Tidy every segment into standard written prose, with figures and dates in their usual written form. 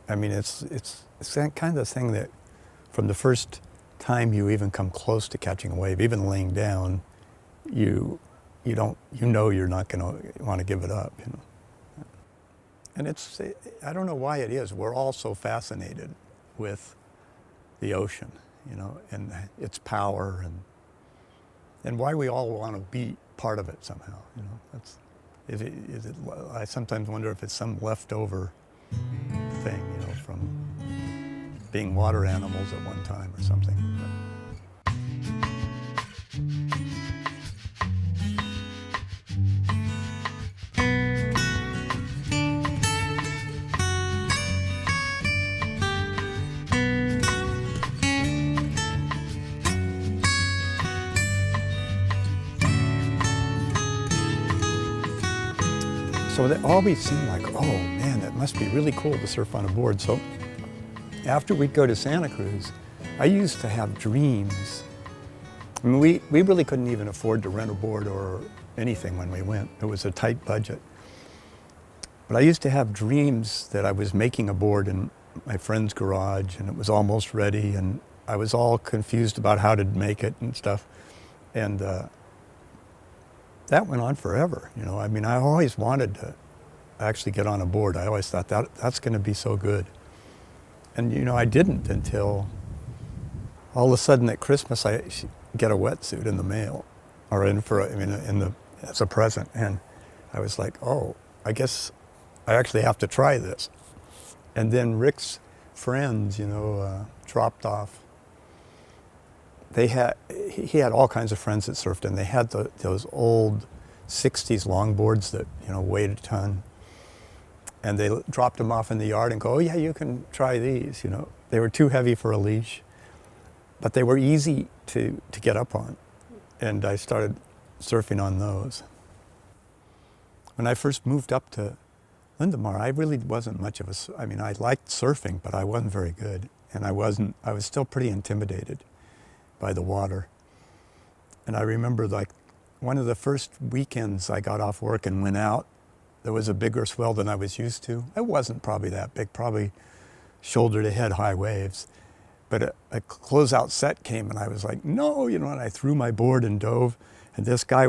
I mean, it's that kind of thing that from the first time you even come close to catching a wave, even laying down, you know you're not going to want to give it up, you know. And I don't know why it is. We're all so fascinated with the ocean, you know, and its power, and why we all want to be part of it somehow, you know. I sometimes wonder if it's some leftover thing, you know, from being water animals at one time or something. So it always seemed like, oh man, that must be really cool to surf on a board. So after we'd go to Santa Cruz, I used to have dreams. I mean, we really couldn't even afford to rent a board or anything when we went. It was a tight budget. But I used to have dreams that I was making a board in my friend's garage and it was almost ready and I was all confused about how to make it and stuff. And that went on forever, you know. I mean, I always wanted to actually get on a board. I always thought that's going to be so good. And, you know, I didn't until all of a sudden at Christmas I get a wetsuit in the mail, or as a present. And I was like, oh, I guess I actually have to try this. And then Rick's friends, you know, dropped off. He had all kinds of friends that surfed, and they had those old 60s longboards that, you know, weighed a ton. And they dropped them off in the yard and go, oh yeah, you can try these, you know. They were too heavy for a leash, but they were easy to get up on. And I started surfing on those. When I first moved up to Lindemar, I really wasn't much of I mean, I liked surfing, but I wasn't very good. And I was still pretty intimidated by the water. And I remember, like, one of the first weekends I got off work and went out, there was a bigger swell than I was used to. It wasn't probably that big, probably shoulder to head high waves. But a closeout set came and I was like, no, you know, and I threw my board and dove. And this guy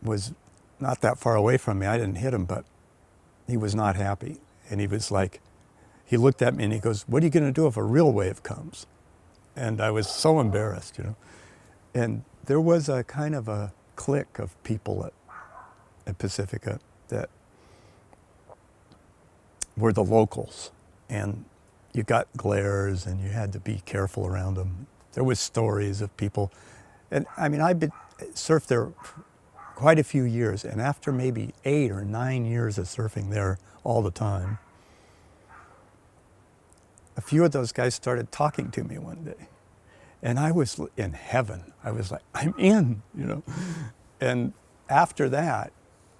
was not that far away from me. I didn't hit him, but he was not happy. And he was like, he looked at me and he goes, what are you going to do if a real wave comes? And I was so embarrassed, you know. And there was a kind of a clique of people at Pacifica that were the locals. And you got glares and you had to be careful around them. There was stories of people. And I mean, I've been surfed there quite a few years. And after maybe 8 or 9 years of surfing there all the time, a few of those guys started talking to me one day. And I was in heaven. I was like, I'm in, you know. And after that,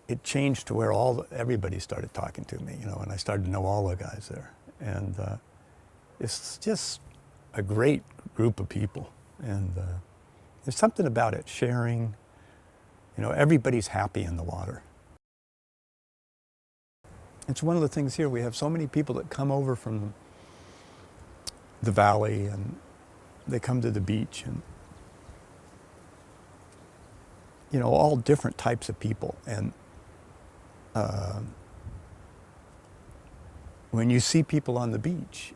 it changed to where everybody started talking to me, you know, and I started to know all the guys there. And it's just a great group of people. And there's something about it, sharing, you know, everybody's happy in the water. It's one of the things here, we have so many people that come over from the valley and they come to the beach, and you know, all different types of people. And when you see people on the beach,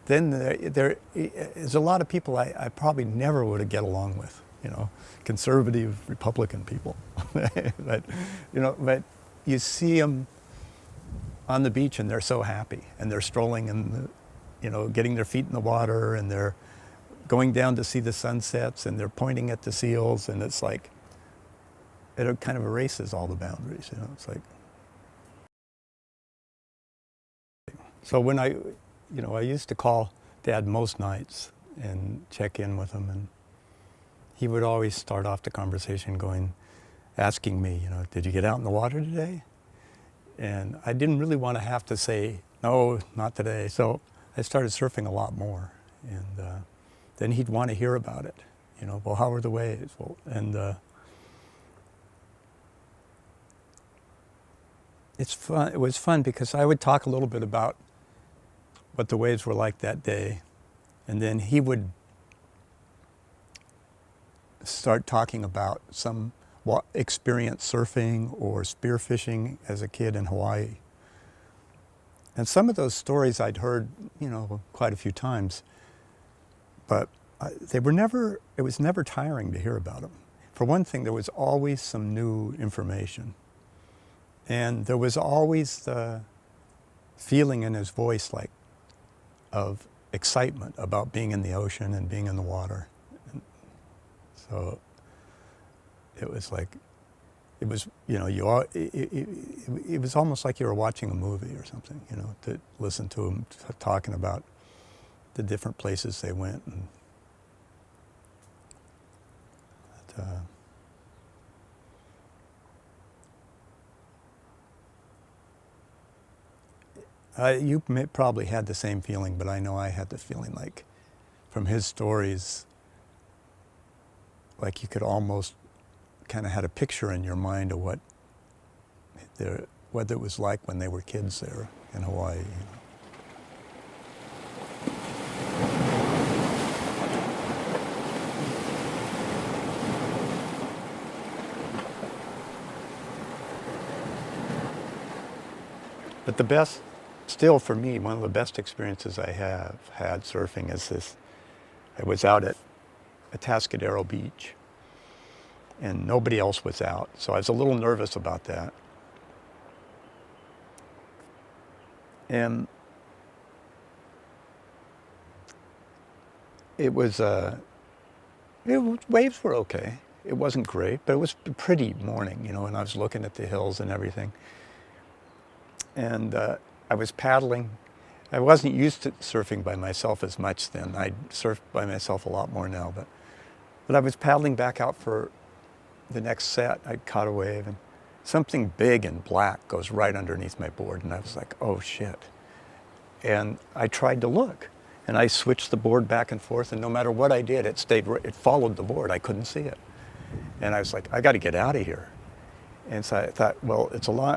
then there is a lot of people I probably never would have get along with, you know, conservative Republican people. But you know, but you see them on the beach and they're so happy, and they're strolling and, you know, getting their feet in the water, and they're going down to see the sunsets, and they're pointing at the seals, and it's like, it kind of erases all the boundaries, you know. It's like, so when I used to call Dad most nights and check in with him, and he would always start off the conversation asking me, you know, did you get out in the water today? And I didn't really want to have to say, no, not today. So I started surfing a lot more, and then he'd want to hear about it. You know, well, how are the waves? Well, and it's fun. It was fun because I would talk a little bit about what the waves were like that day. And then he would start talking about some experience surfing or spearfishing as a kid in Hawaii. And some of those stories I'd heard, quite a few times, but it was never tiring to hear about them. For one thing, there was always some new information. And there was always the feeling in his voice of excitement about being in the ocean and being in the water. And so it was it was almost like you were watching a movie or something, to listen to him talking about the different places they went. And you probably had the same feeling, but I know I had the feeling from his stories, you could almost kind of had a picture in your mind of what it was like when they were kids there in Hawaii. But the best, still for me, one of the best experiences I have had surfing is this. I was out at Atascadero Beach, and nobody else was out, so I was a little nervous about that. And waves were okay. It wasn't great, but it was a pretty morning, and I was looking at the hills and everything. And I was paddling. I wasn't used to surfing by myself as much then. I surfed by myself a lot more now, but I was paddling back out for the next set. I caught a wave, and something big and black goes right underneath my board, and I was like, oh shit. And I tried to look, and I switched the board back and forth, and no matter what I did, it followed the board. I couldn't see it. And I was like, I got to get out of here. And so I thought, well,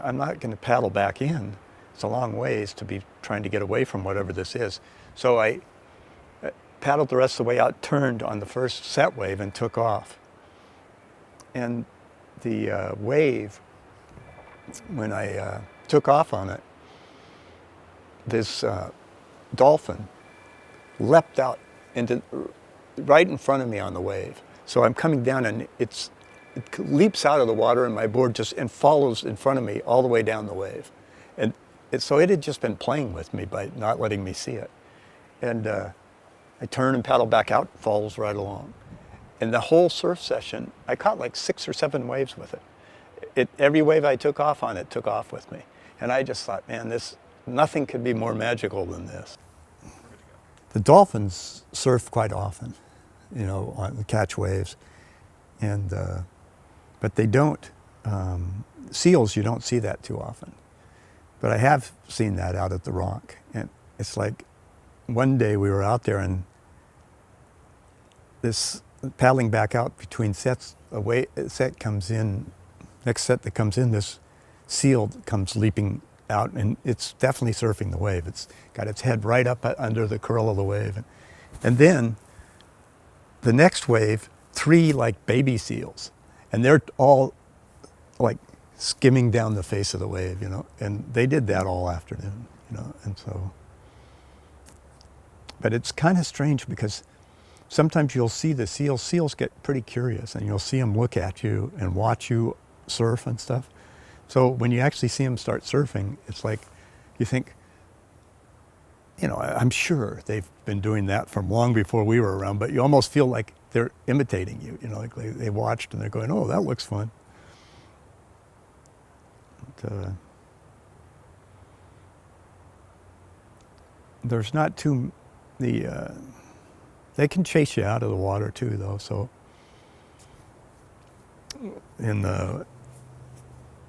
I'm not going to paddle back in. It's a long ways to be trying to get away from whatever this is. So I paddled the rest of the way out, turned on the first set wave, and took off. And the wave, when I took off on it, this dolphin leapt out right in front of me on the wave. So I'm coming down, and it leaps out of the water in my board and follows in front of me all the way down the wave. And so it had just been playing with me by not letting me see it. And I turn and paddle back out, follows right along. And the whole surf session, I caught 6 or 7 waves with it. Every wave I took off on, it took off with me. And I just thought, man, nothing could be more magical than this. The dolphins surf quite often, catch waves. And but they don't, seals, you don't see that too often. But I have seen that out at the Rock. And it's like, one day we were out there, and this paddling back out between sets, set comes in, next set that comes in, this seal comes leaping out, and it's definitely surfing the wave. It's got its head right up under the curl of the wave. And then the next wave, 3 baby seals, and they're all skimming down the face of the wave, and they did that all afternoon, and so. But it's kind of strange because sometimes you'll see the seals. Seals get pretty curious, and you'll see them look at you and watch you surf and stuff. So when you actually see them start surfing, it's like you think, I'm sure they've been doing that from long before we were around, but you almost feel like they're imitating you, they watched and they're going, oh, that looks fun. But, there's not they can chase you out of the water too, though. So in the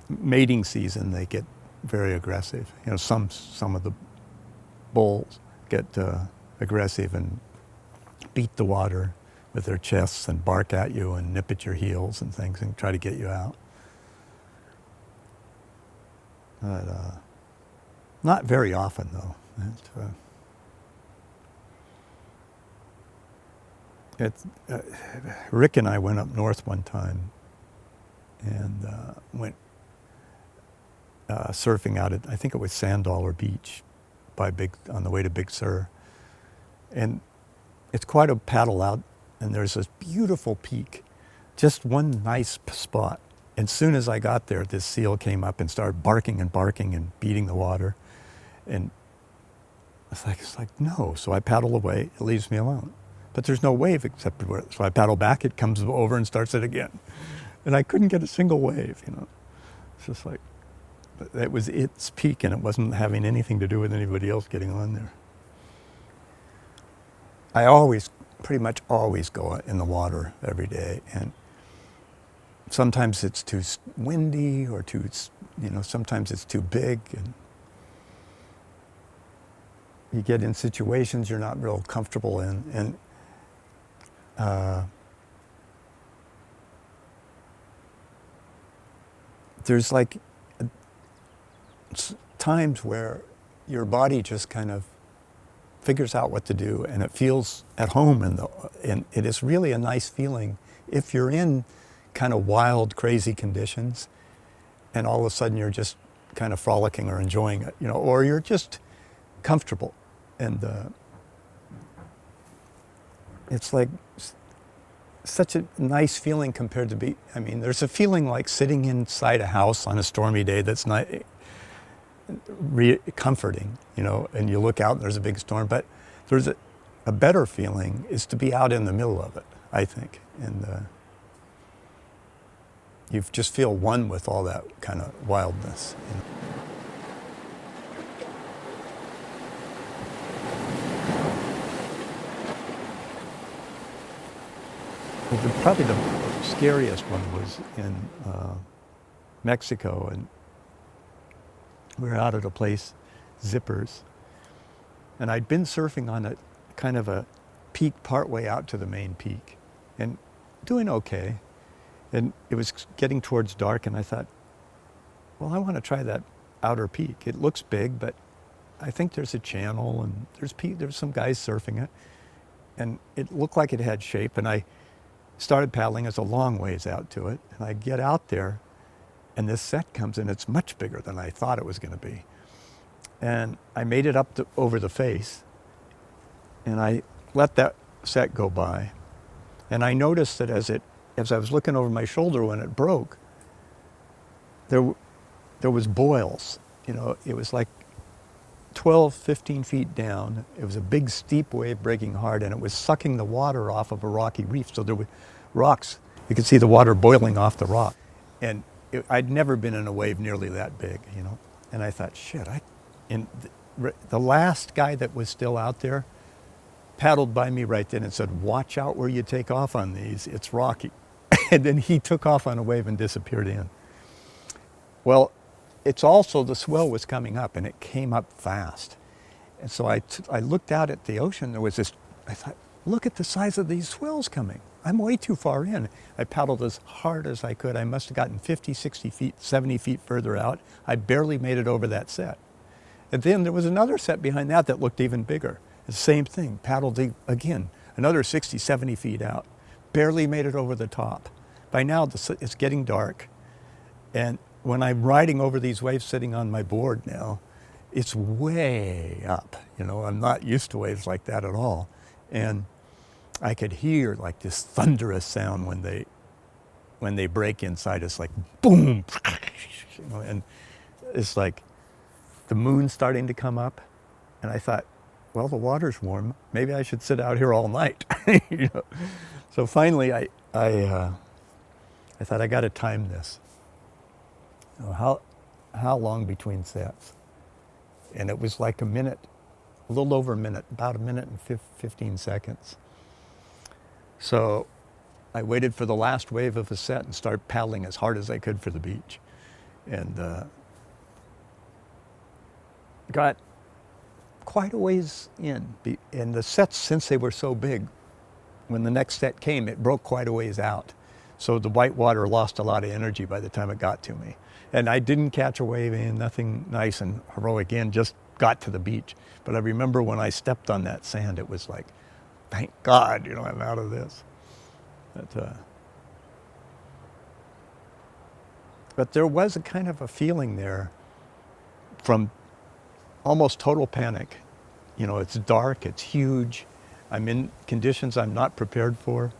mating season, they get very aggressive. Some of the bulls get aggressive and beat the water with their chests and bark at you and nip at your heels and things and try to get you out. But not very often, though. It's, Rick and I went up north one time and went surfing out at, I think it was Sand Dollar Beach on the way to Big Sur. And it's quite a paddle out, and there's this beautiful peak, just one nice spot. And as soon as I got there, this seal came up and started barking and beating the water. And it's like, no. So I paddle away, it leaves me alone. But there's no wave except where, so I paddle back, it comes over and starts it again. And I couldn't get a single wave, you know. It's just like, it was its peak, and it wasn't having anything to do with anybody else getting on there. I pretty much always go in the water every day, and sometimes it's too windy or too, you know, sometimes it's too big, and you get in situations you're not real comfortable in, and there's like times where your body just kind of figures out what to do, and it feels at home, and it is really a nice feeling if you're in kind of wild, crazy conditions, and all of a sudden you're just kind of frolicking or enjoying it, you know, or you're just comfortable, and it's like such a nice feeling compared to I mean, there's a feeling like sitting inside a house on a stormy day that's not comforting, you know, and you look out and there's a big storm, but there's a better feeling is to be out in the middle of it, I think, and you just feel one with all that kind of wildness, you know. Probably the scariest one was in Mexico, and we were out at a place, Zippers, and I'd been surfing on a kind of a peak partway out to the main peak and doing okay. And it was getting towards dark, and I thought, well, I want to try that outer peak. It looks big, but I think there's a channel, and there's some guys surfing it, and it looked like it had shape, and I started paddling. It's a long ways out to it, and I get out there, and this set comes in. It's much bigger than I thought it was going to be. And I made it up over the face, and I let that set go by. And I noticed that as I was looking over my shoulder when it broke, there was boils. You know, it was like 12, 15 feet down. It was a big steep wave breaking hard, and it was sucking the water off of a rocky reef. So there were rocks. You could see the water boiling off the rock. And I'd never been in a wave nearly that big, you know. And I thought, shit, and the last guy that was still out there paddled by me right then and said, watch out where you take off on these, it's rocky. And then he took off on a wave and disappeared in. Well, it's also the swell was coming up, and it came up fast. And so I looked out at the ocean. There was this, I thought, look at the size of these swells coming. I'm way too far in. I paddled as hard as I could. I must have gotten 50, 60 feet, 70 feet further out. I barely made it over that set. And then there was another set behind that looked even bigger. The same thing, paddled again, another 60, 70 feet out. Barely made it over the top. By now, it's getting dark. And when I'm riding over these waves sitting on my board now, it's way up. You know, I'm not used to waves like that at all. And I could hear like this thunderous sound when they break inside. It's like boom, you know, and it's like the moon's starting to come up. And I thought, well, the water's warm. Maybe I should sit out here all night. You know? So finally, I thought I got to time this. You know, how long between sets? And it was like a minute, a little over a minute, about a minute and 15 seconds. So I waited for the last wave of a set and started paddling as hard as I could for the beach. And got quite a ways in. And the sets, since they were so big, when the next set came, it broke quite a ways out. So the white water lost a lot of energy by the time it got to me. And I didn't catch a wave in, nothing nice and heroic in, just got to the beach. But I remember when I stepped on that sand, it was like, thank God, I'm out of this. But there was a kind of a feeling there from almost total panic. It's dark, it's huge. I'm in conditions I'm not prepared for.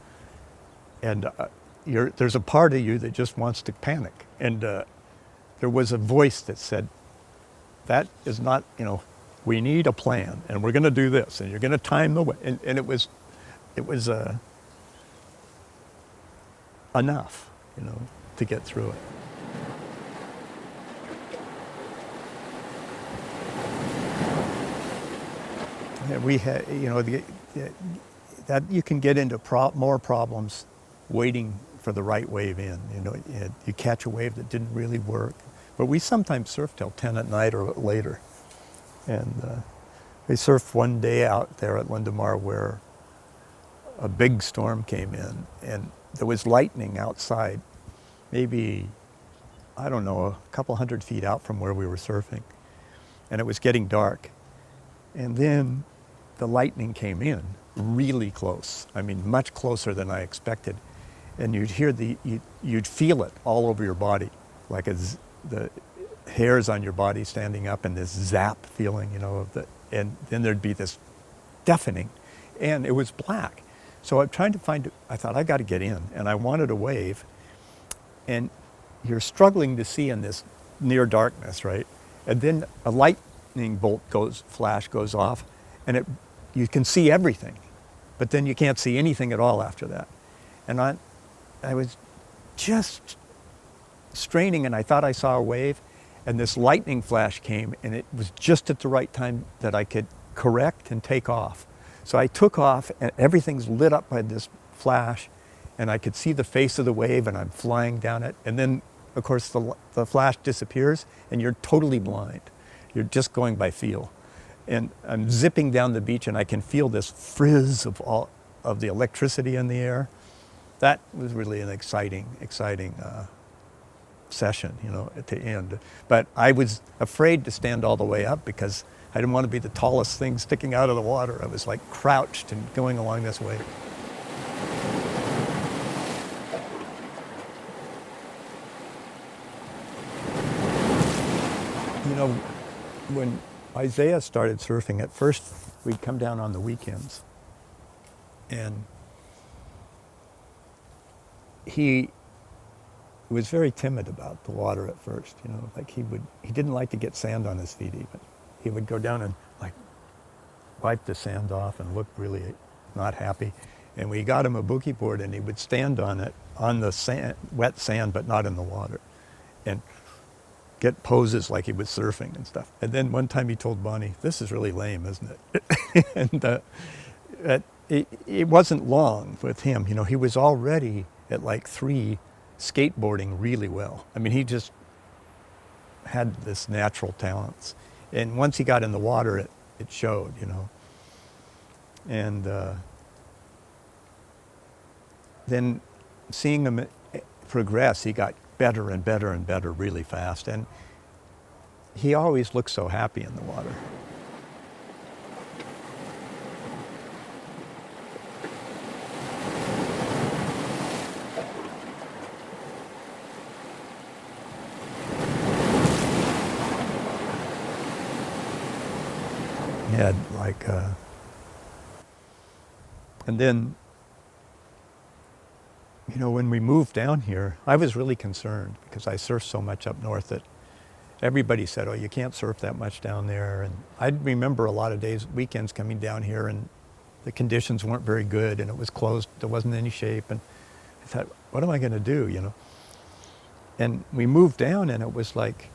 And there's a part of you that just wants to panic. And there was a voice that said, that is not, we need a plan, and we're going to do this, and you're going to time the way. And it was enough, to get through it. We had, that you can get into more problems waiting for the right wave in. You catch a wave that didn't really work. But we sometimes surf till 10 at night or later. And we surfed one day out there at Lindemar where a big storm came in, and there was lightning outside, maybe, I don't know, a couple 100 feet out from where we were surfing. And it was getting dark. And then the lightning came in really close. I mean, much closer than I expected. And you'd hear you'd feel it all over your body, like the hairs on your body standing up, and this zap feeling, and then there'd be this deafening, and it was black. So I'm trying to I thought, I got to get in, and I wanted a wave, and you're struggling to see in this near darkness, right? And then a lightning bolt flash goes off, and you can see everything, but then you can't see anything at all after that. And I was just straining, and I thought I saw a wave, and this lightning flash came, and it was just at the right time that I could correct and take off. So I took off, and everything's lit up by this flash, and I could see the face of the wave, and I'm flying down it. And then, of course, the flash disappears, and you're totally blind. You're just going by feel. And I'm zipping down the beach, and I can feel this frizz of the electricity in the air. That was really an exciting session, at the end. But I was afraid to stand all the way up because I didn't want to be the tallest thing sticking out of the water. I was like crouched and going along this way. When Isaiah started surfing, at first we'd come down on the weekends, and he was very timid about the water at first, like he didn't like to get sand on his feet even. He would go down and like wipe the sand off and look really not happy. And we got him a boogie board, and he would stand on it, on the sand, wet sand, but not in the water, and get poses like he was surfing and stuff. And then one time he told Bonnie, "This is really lame, isn't it?" And it wasn't long with him. He was already at like 3 skateboarding really well. I mean, he just had this natural talents. And once he got in the water, it showed, And then seeing him progress, he got better and better and better really fast. And he always looked so happy in the water. He had like, and then, when we moved down here, I was really concerned because I surfed so much up north that everybody said, "Oh, you can't surf that much down there." And I remember a lot of days, weekends coming down here, and the conditions weren't very good, and it was closed. There wasn't any shape, and I thought, what am I going to do, And we moved down, and it was like,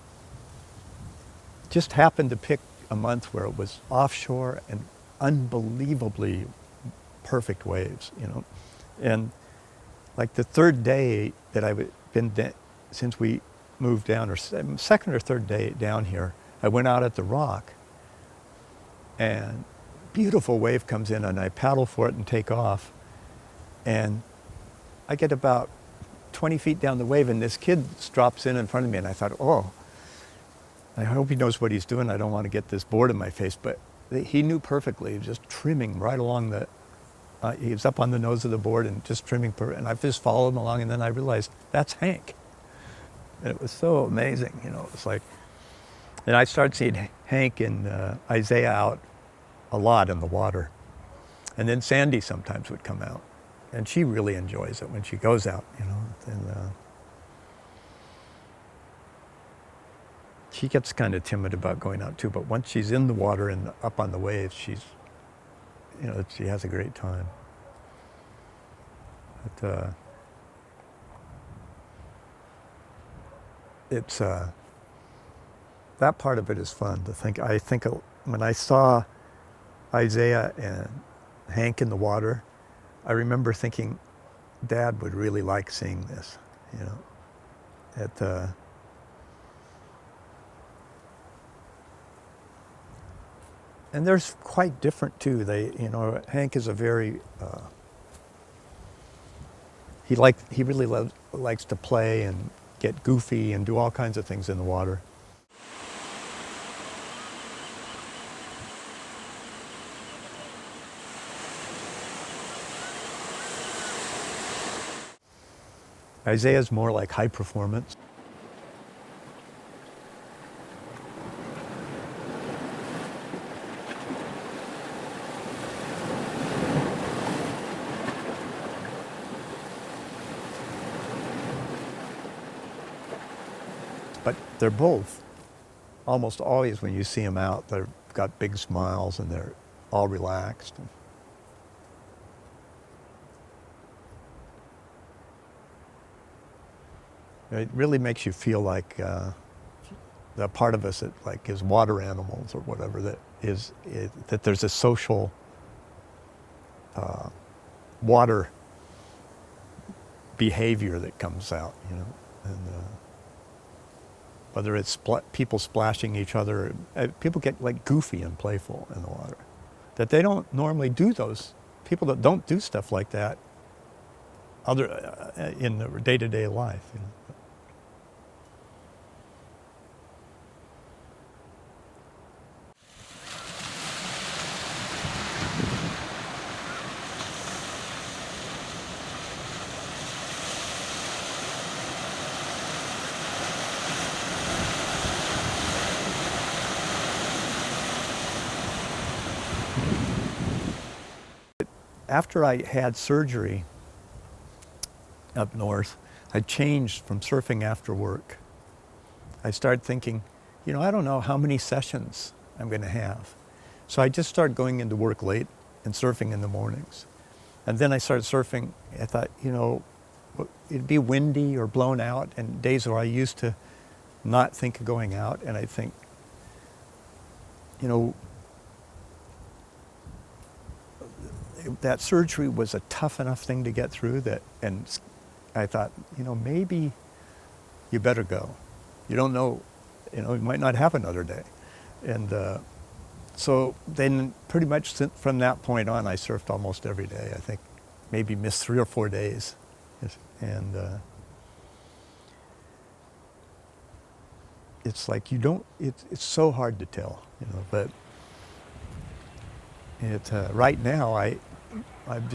just happened to pick a month where it was offshore and unbelievably perfect waves, And like the third day that I've been since we moved down, or second or third day down here, I went out at the rock, and beautiful wave comes in, and I paddle for it and take off, and I get about 20 feet down the wave, and this kid drops in front of me, and I thought, oh, I hope he knows what he's doing. I don't want to get this board in my face, but he knew perfectly. He was just trimming right along he was up on the nose of the board and just trimming, and I just followed him along, and then I realized that's Hank. And it was so amazing, you know. It was like, and I started seeing Hank and Isaiah out a lot in the water. And then Sandy sometimes would come out, and she really enjoys it when she goes out, you know. And she gets kind of timid about going out too, but once she's in the water and up on the waves, she's, you know, she has a great time. But it's that part of it is fun to think. I think when I saw Isaiah and Hank in the water, I remember thinking, Dad would really like seeing this, you know. And they're quite different too. They, you know, Hank is a very he really likes to play and get goofy and do all kinds of things in the water. Isaiah's more like high performance. But they're both, almost always when you see them out, they've got big smiles and they're all relaxed. It really makes you feel like the part of us that like is water animals or whatever, that that there's a social water behavior that comes out, you know, and whether it's people splashing each other, people get like goofy and playful in the water, that they don't normally do those. People that don't do stuff like that in their day-to-day life, you know. After I had surgery up north, I changed from surfing after work. I started thinking, you know, I don't know how many sessions I'm going to have. So I just started going into work late and surfing in the mornings. And then I started surfing. I thought, you know, it'd be windy or blown out, and days where I used to not think of going out. And I think, you know, that surgery was a tough enough thing to get through that, and I thought, you know, maybe you better go. You don't know, you know, you might not have another day. And so then pretty much from that point on, I surfed almost every day. I think maybe missed 3 or 4 days. And it's like you don't, it's so hard to tell, you know, but right now I have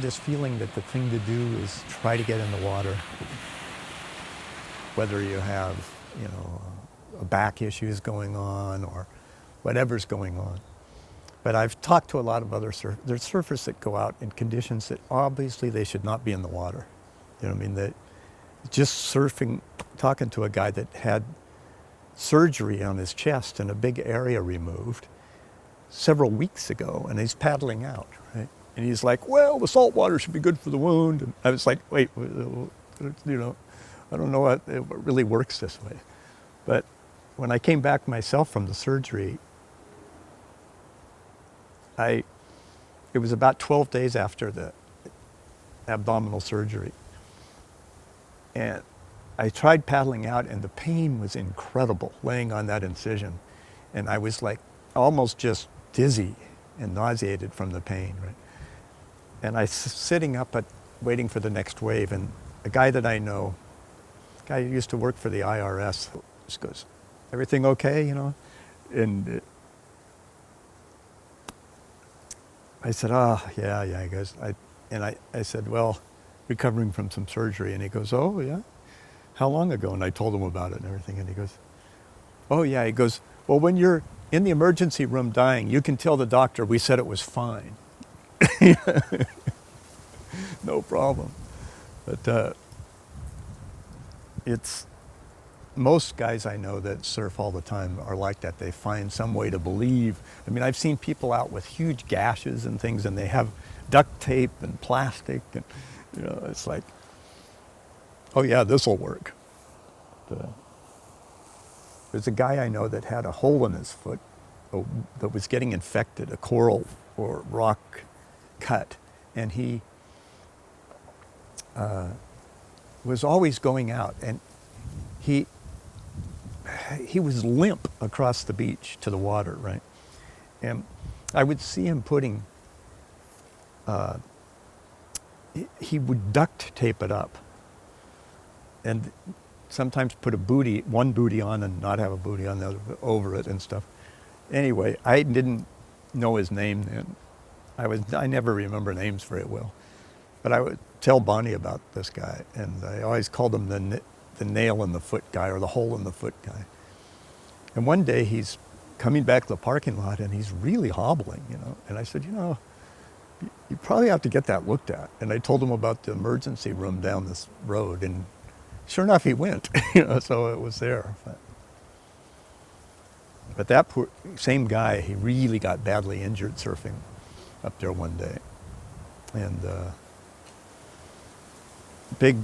this feeling that the thing to do is try to get in the water, whether you have, you know, a back issues going on or whatever's going on. But I've talked to a lot of other there's surfers that go out in conditions that obviously they should not be in the water. You know what I mean? That just surfing, talking to a guy that had surgery on his chest and a big area removed several weeks ago, and he's paddling out, right? And he's like, well, the salt water should be good for the wound. And I was like, wait, you know, I don't know what it really works this way. But when I came back myself from the surgery, it was about 12 days after the abdominal surgery. And I tried paddling out, and the pain was incredible laying on that incision. And I was like almost just dizzy and nauseated from the pain, right? And I was sitting up waiting for the next wave, and a guy that I know, a guy who used to work for the IRS, just goes, everything okay, you know? And I said, oh, yeah, yeah. He goes, I said, well, recovering from some surgery. And he goes, oh, yeah? How long ago? And I told him about it and everything. And he goes, oh, yeah. He goes, well, when you're in the emergency room dying, you can tell the doctor we said it was fine. No problem. But it's, most guys I know that surf all the time are like that. They find some way to believe. I mean, I've seen people out with huge gashes and things, and they have duct tape and plastic, and you know, it's like, oh yeah, this will work. There's a guy I know that had a hole in his foot that was getting infected, a coral or rock cut, and he was always going out, and he was limp across the beach to the water, right? And I would see him putting, he would duct tape it up, and sometimes put one booty on and not have a booty on the other, over it and stuff. Anyway, I didn't know his name then. I never remember names very well, but I would tell Bonnie about this guy, and I always called him the nail in the foot guy, or the hole in the foot guy. And one day he's coming back to the parking lot and he's really hobbling, you know. And I said, you know, you probably have to get that looked at. And I told him about the emergency room down this road, and sure enough, he went, you know, so it was there. But that same guy, he really got badly injured surfing up there one day. And big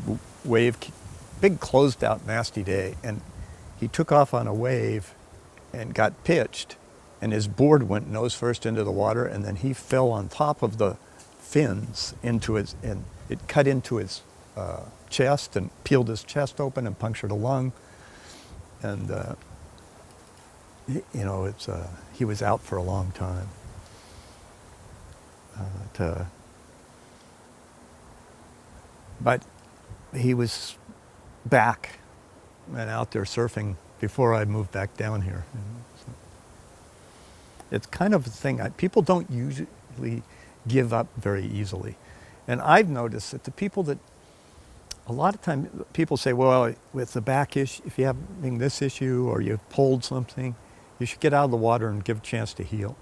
wave, big closed out nasty day. And he took off on a wave and got pitched, and his board went nose first into the water, and then he fell on top of the fins into his, and it cut into his chest and peeled his chest open and punctured a lung. And you know, he was out for a long time. But he was back and out there surfing before I moved back down here. You know, so it's kind of a thing. People don't usually give up very easily. And I've noticed that the people that, a lot of times people say, well, with the back issue, if you're having this issue or you've pulled something, you should get out of the water and give a chance to heal.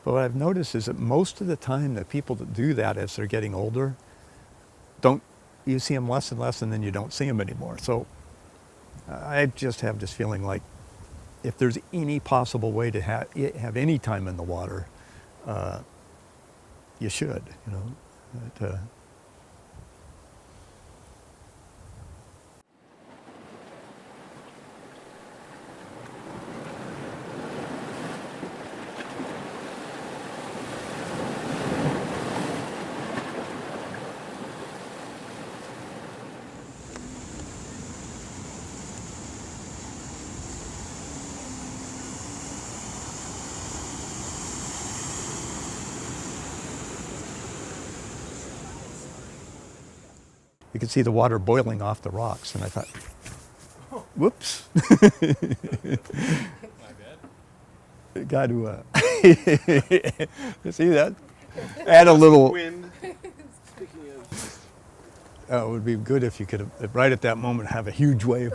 But what I've noticed is that most of the time the people that do that as they're getting older, you see them less and less, and then you don't see them anymore. So I just have this feeling like if there's any possible way to have any time in the water, you should, you know. You could see the water boiling off the rocks, and I thought, whoops. My bad. Got to, you see that? Add a little. Wind. It would be good if you could, right at that moment, have a huge wave.